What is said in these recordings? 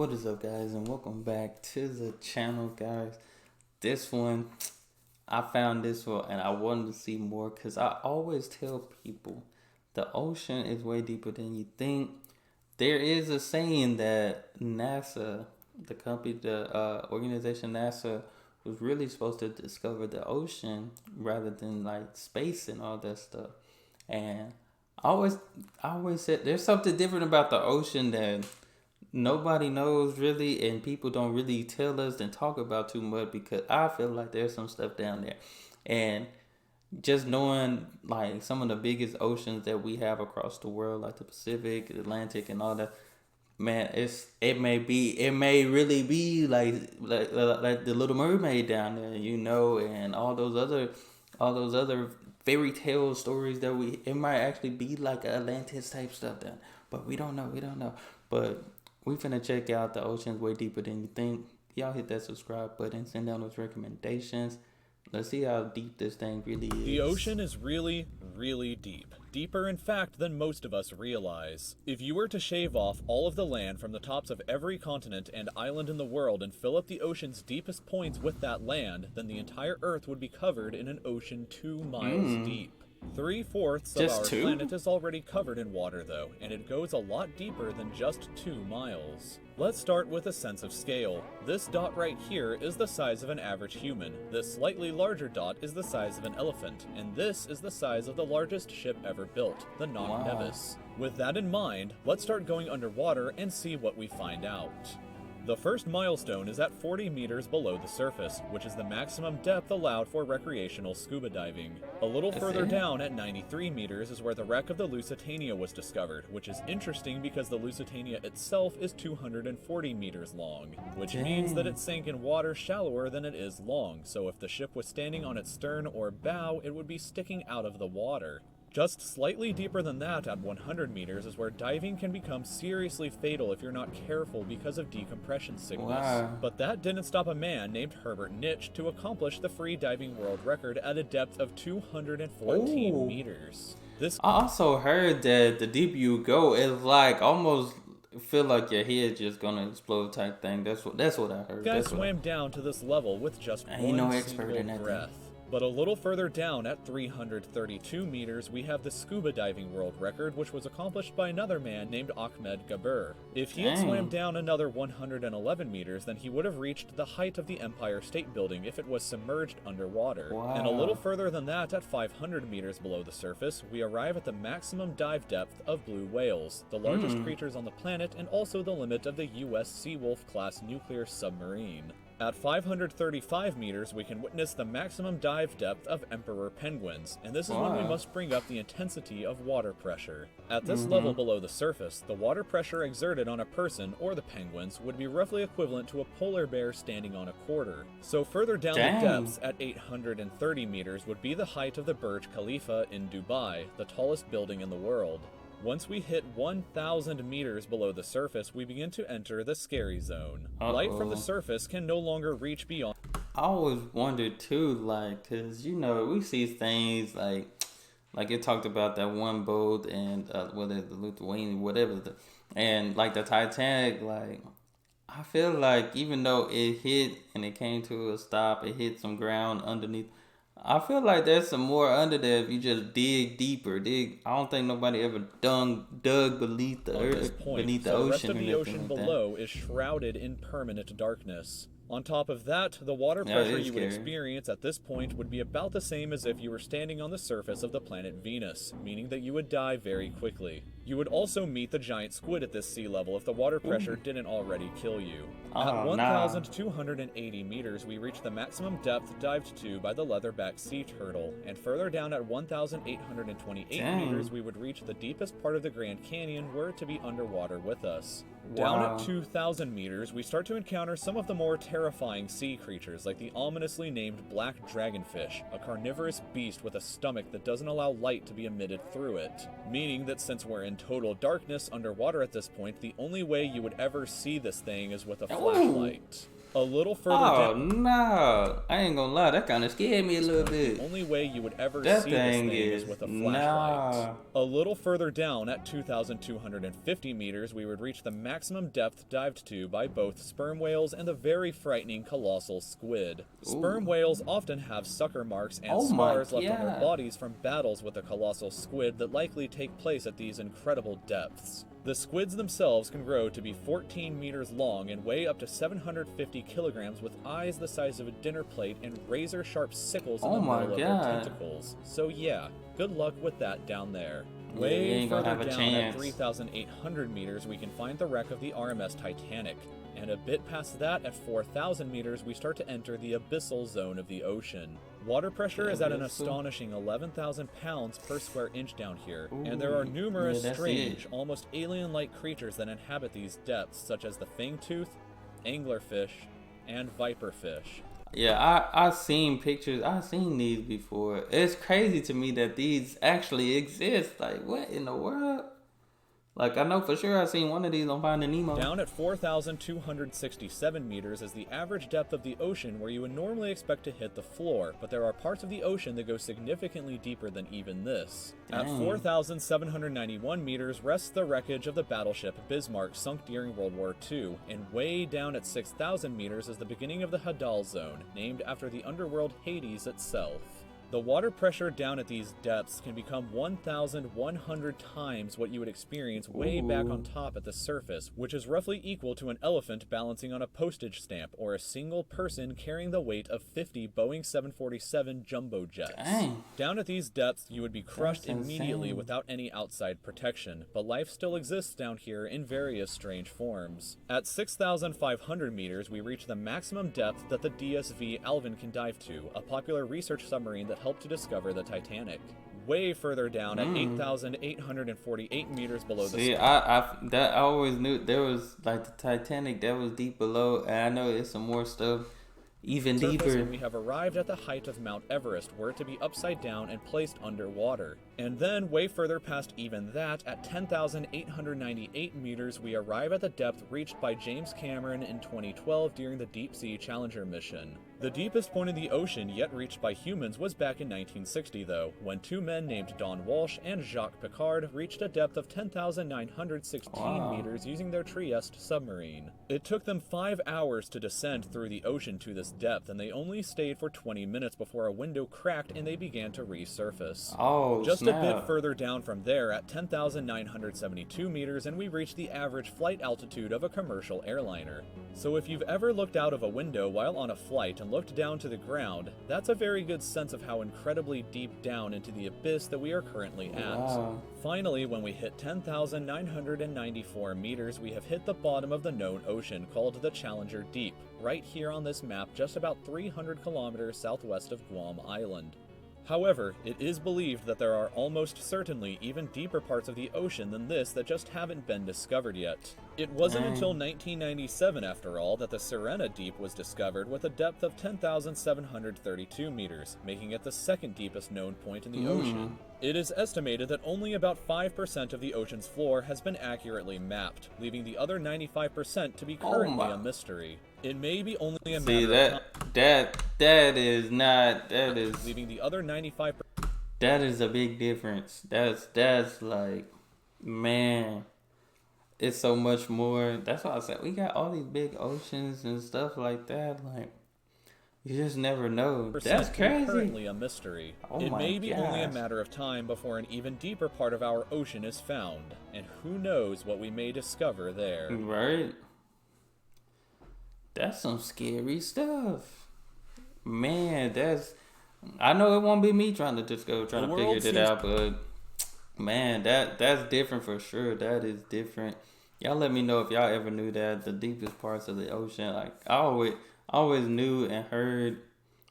What is up, guys, and welcome back to the channel, guys. This one, I found this one and I wanted to see more because I always tell people the ocean is way deeper than you think. There is a saying that NASA, the company, the organization NASA, was really supposed to discover the ocean rather than like space and all that stuff. And I always said there's something different about the ocean that nobody knows really, and people don't really tell us and talk about too much because I feel like there's some stuff down there. And just knowing like some of the biggest oceans that we have across the world, like the Pacific, Atlantic, and all that, man, it may really be like the Little Mermaid down there, and all those other fairy tale stories that it might actually be like Atlantis type stuff down. But we don't know. But we finna check out the oceans way deeper than you think. Y'all hit that subscribe button, send down those recommendations. Let's see how deep this thing really is. The ocean is really, really deep. Deeper, in fact, than most of us realize. If you were to shave off all of the land from the tops of every continent and island in the world and fill up the ocean's deepest points with that land, then the entire Earth would be covered in an ocean 2 miles deep. 3/4 of our planet is already covered in water, though, and it goes a lot deeper than just 2 miles. Let's start with a sense of scale. This dot right here is the size of an average human, this slightly larger dot is the size of an elephant, and this is the size of the largest ship ever built, the Knock Nevis. With that in mind, let's start going underwater and see what we find out. The first milestone is at 40 meters below the surface, which is the maximum depth allowed for recreational scuba diving. A little further down at 93 meters is where the wreck of the Lusitania was discovered, which is interesting because the Lusitania itself is 240 meters long, which means that it sank in water shallower than it is long, so if the ship was standing on its stern or bow, it would be sticking out of the water. Just slightly deeper than that, at 100 meters, is where diving can become seriously fatal if you're not careful because of decompression sickness. But that didn't stop a man named Herbert Nitsch to accomplish the free diving world record at a depth of 214 meters. I also heard that the deeper you go, it's like almost feel like your head just gonna explode type thing. That's what I heard. Guy swam down to this level with just one single breath. But a little further down at 332 meters, we have the scuba diving world record, which was accomplished by another man named Ahmed Gabir. If he had swam down another 111 meters, then he would have reached the height of the Empire State Building if it was submerged underwater. And a little further than that, at 500 meters below the surface, we arrive at the maximum dive depth of blue whales, the largest creatures on the planet and also the limit of the US Seawolf class nuclear submarine. At 535 meters, we can witness the maximum dive depth of emperor penguins, and this is when we must bring up the intensity of water pressure. At this level below the surface, the water pressure exerted on a person, or the penguins, would be roughly equivalent to a polar bear standing on a quarter. So further down the depths, at 830 meters, would be the height of the Burj Khalifa in Dubai, the tallest building in the world. Once we hit 1,000 meters below the surface, we begin to enter the scary zone. Light from the surface can no longer reach beyond. I always wondered too, like, cause we see things like it talked about that one boat and whether the Lithuania, whatever, and like the Titanic, like I feel like even though it hit and it came to a stop, it hit some ground underneath. I feel like there's some more under there if you just dig deeper. I don't think nobody ever dug beneath the earth, beneath the ocean. The rest of the ocean below is shrouded in permanent darkness. On top of that, the water pressure you would experience at this point would be about the same as if you were standing on the surface of the planet Venus, meaning that you would die very quickly. You would also meet the giant squid at this sea level if the water pressure didn't already kill you. At 1,280 meters, we reach the maximum depth dived to by the leatherback sea turtle, and further down at 1,828 meters, we would reach the deepest part of the Grand Canyon were it to be underwater with us. Down at 2,000 meters, we start to encounter some of the more terrifying sea creatures, like the ominously named black dragonfish, a carnivorous beast with a stomach that doesn't allow light to be emitted through it. Meaning that since we're in total darkness underwater at this point, the only way you would ever see this thing is with a flashlight. A little further Oh down, no! I ain't gonna lie, that kind of scared me a little the bit. only way you would ever That see this thing thing is is with a flashlight. nah. A little further down at 2,250 meters, we would reach the maximum depth dived to by both sperm whales and the very frightening colossal squid. Sperm whales often have sucker marks and Oh my scars left on their god. bodies from battles with the colossal squid that likely take place at these incredible depths. The squids themselves can grow to be 14 meters long and weigh up to 750 kilograms with eyes the size of a dinner plate and razor-sharp sickles in Oh the my middle of their god. tentacles. So yeah, good luck with that down there. Yeah, you Way ain't gonna further have a down at chance. 3,800 meters, we can find the wreck of the RMS Titanic. And a bit past that, at 4,000 meters, we start to enter the Abyssal Zone of the ocean. Water pressure is at an Abyssal? astonishing 11,000 pounds per square inch down here, and there are Ooh, numerous yeah, that's strange, it. almost alien-like creatures that inhabit these depths, such as the fangtooth, anglerfish, and viperfish. Yeah, I seen pictures. I seen these before. It's crazy to me that these actually exist. Like, what in the world? Like, I know for sure I seen one of these on Finding Nemo. Down at 4,267 meters is the average depth of the ocean where you would normally expect to hit the floor, but there are parts of the ocean that go significantly deeper than even this. At Dang. 4,791 meters rests the wreckage of the battleship Bismarck sunk during World War II, and way down at 6,000 meters is the beginning of the Hadal Zone, named after the underworld Hades itself. The water pressure down at these depths can become 1,100 times what you would experience way back on top at the surface, which is roughly equal to an elephant balancing on a postage stamp or a single person carrying the weight of 50 Boeing 747 jumbo jets. Dang. Down at these depths, you would be crushed That's immediately insane. without any outside protection, but life still exists down here in various strange forms. At 6,500 meters, we reach the maximum depth that the DSV Alvin can dive to, a popular research submarine that helped to discover the Titanic. Way further down at 8,848 meters below the See, I always knew there was like the Titanic that was deep below, and I know it's some more stuff even surface, deeper. and we have arrived at the height of Mount Everest, where to be upside down and placed underwater. And then, way further past even that, at 10,898 meters, we arrive at the depth reached by James Cameron in 2012 during the Deep Sea Challenger mission. The deepest point in the ocean yet reached by humans was back in 1960, though, when two men named Don Walsh and Jacques Piccard reached a depth of 10,916 meters using their Trieste submarine. It took them 5 hours to descend through the ocean to this depth, and they only stayed for 20 minutes before a window cracked and they began to resurface. Oh, Just snap. a bit further down from there at 10,972 meters, and we reach the average flight altitude of a commercial airliner. So if you've ever looked out of a window while on a flight and looked down to the ground, that's a very good sense of how incredibly deep down into the abyss that we are currently at. Wow. Finally, when we hit 10,994 meters, we have hit the bottom of the known ocean called the Challenger Deep, right here on this map just about 300 kilometers southwest of Guam Island. However, it is believed that there are almost certainly even deeper parts of the ocean than this that just haven't been discovered yet. It wasn't until 1997, after all, that the Sirena Deep was discovered with a depth of 10,732 meters, making it the second deepest known point in the ocean. It is estimated that only about 5% of the ocean's floor has been accurately mapped, leaving the other 95% to be currently a mystery. It may be only a matter of time, that is not, that is, leaving the other 95%. that is a big difference. That's like, man, it's so much more. That's why I said we got all these big oceans and stuff like that. Like, you just never know. That's crazy. Currently a mystery. Oh It my may be only a gosh. matter of time before an even deeper part of our ocean is found, and who knows what we may discover there. Right? That's some scary stuff. Man, I know it won't be me trying to figure it out, but man, that's different for sure. That is different. Y'all let me know if y'all ever knew that the deepest parts of the ocean, like I always knew and heard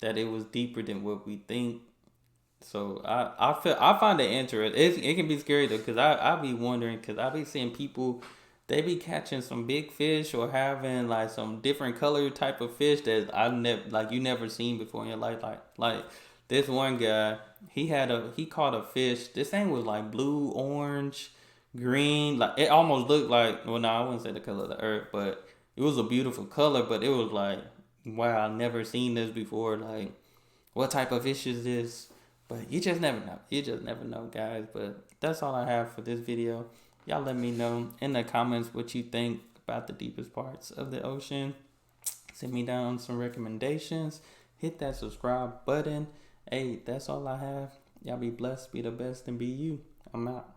that it was deeper than what we think. So I find it interesting. It can be scary though, cause I be wondering, cause I be seeing people, they be catching some big fish or having like some different color type of fish that you never seen before in your life. Like this one guy, he caught a fish. This thing was like blue, orange, green. Like it almost looked like, well, no, I wouldn't say the color of the earth, but it was a beautiful color, but it was like, wow, I never seen this before. Like, what type of fish is this? But you just never know. You just never know, guys. But that's all I have for this video. Y'all let me know in the comments what you think about the deepest parts of the ocean. Send me down some recommendations. Hit that subscribe button. Hey, that's all I have. Y'all be blessed, be the best, and be you. I'm out.